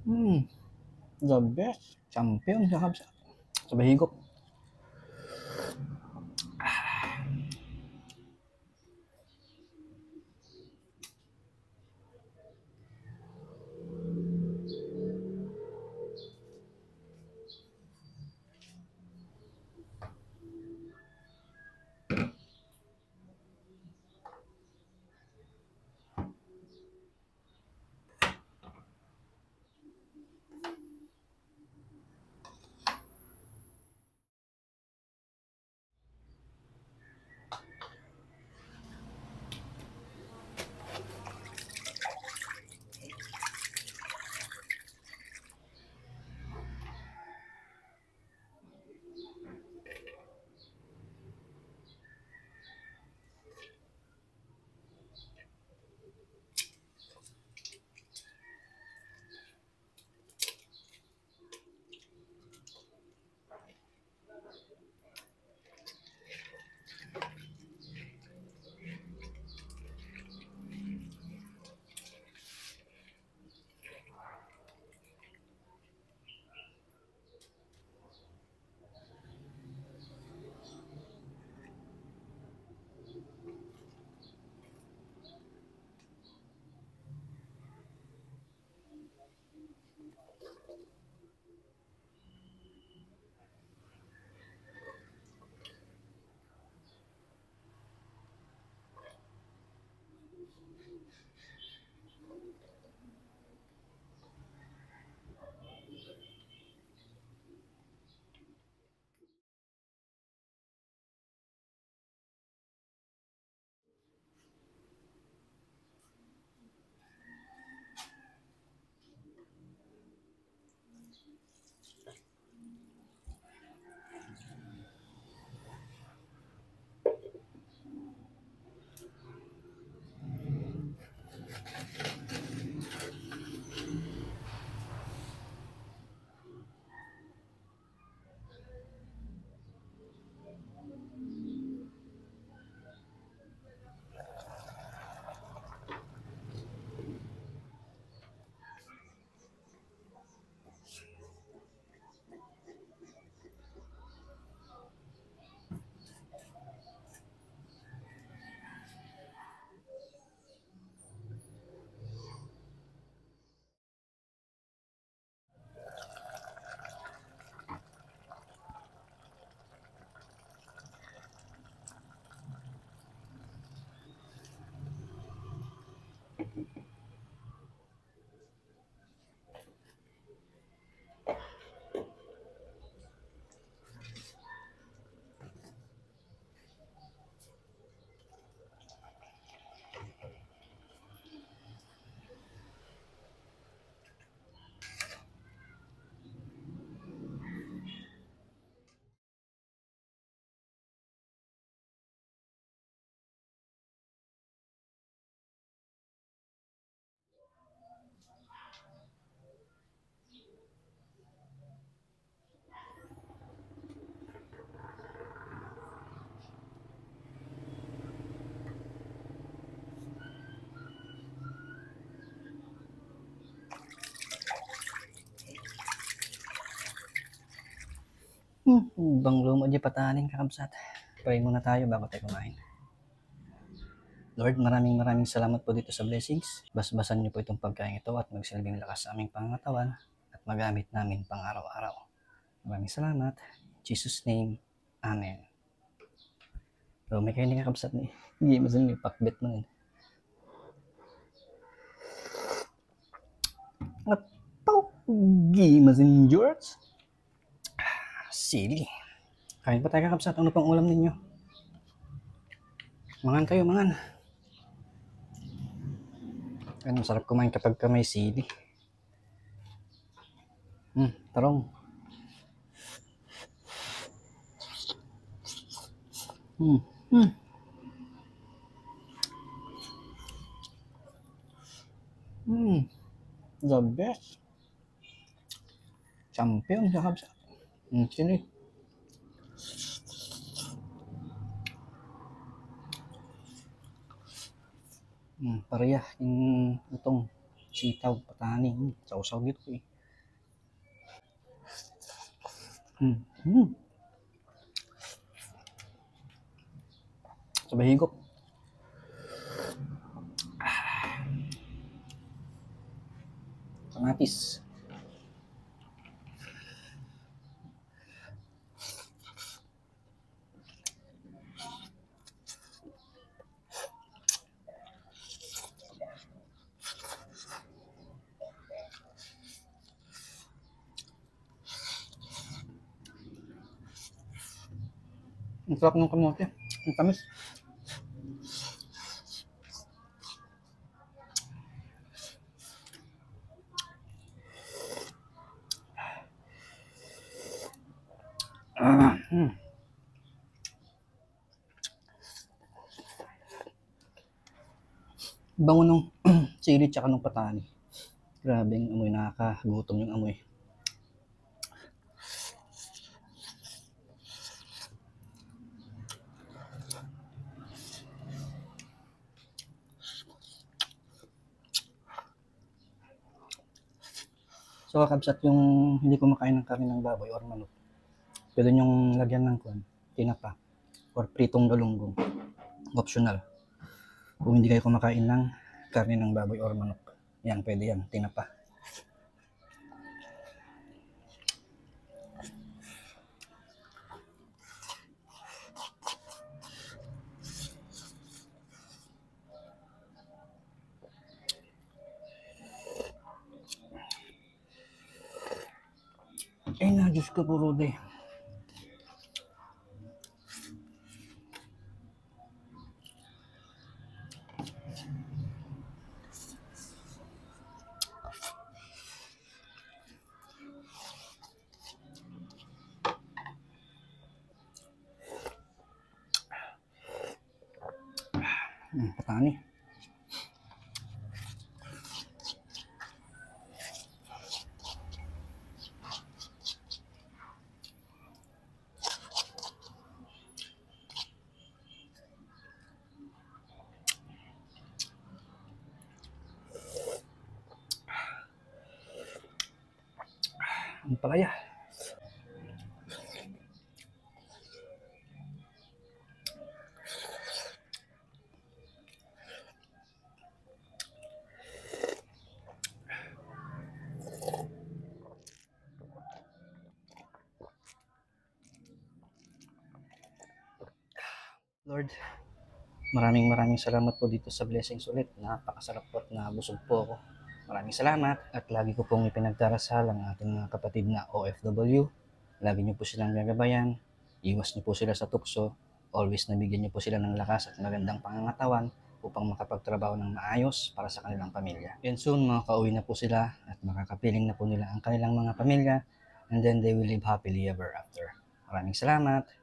Hmm, the best. Champion sa kabsa. Sa bahigop. Bang lumo di patanin kakabsat. Pray muna tayo bago tayo kumain. Lord, maraming salamat po dito sa blessings. Basbasan niyo po itong pagkain ito at magsilbing lakas sa aming pangatawan at magamit namin pang araw-araw. Maraming salamat. In Jesus' name, Amen. So, may kayo ni kakabsat ni. Hindi, masan ni pakbet mo yun. Paugi, masan George? Sili. Kain pa tayo kakabsat. Ano pang ulam ninyo? Mangan kayo, mangan. Ano, sarap kumain kapag ka may sili. Tarong. The best. Champion sa kabsat. Sili. Pareha yung itong sitaw, patani. Sausaw gitu eh. Sabay higop. Kamatis. Ang sarap ng kamote. Ang tamis. Bango nung sili tsaka nung patani. Grabe yung amoy, nakakagutom yung amoy. So kakabsat, yung hindi kumakain ng karne ng baboy or manok, pwede yung lagyan ng tinapa or pritong galunggong. Optional. Kung hindi kayo kumakain ng karne ng baboy or manok, yan, pwede yan, tinapa. Ay na, Diyos ko po, Rudy. Patani. Ang palaya. Lord, maraming salamat po dito sa blessings ulit. Napakasarap po at nabusog po ako. Maraming salamat at lagi ko pong ipinagdarasal ang ating mga kapatid na OFW. Lagi niyo po silang gagabayan. Iwas niyo po sila sa tukso. Always nabigyan niyo po sila ng lakas at magandang pangangatawan upang makapagtrabaho ng maayos para sa kanilang pamilya. And soon, makakauwi na po sila at makakapiling na po nila ang kanilang mga pamilya, and then they will live happily ever after. Maraming salamat.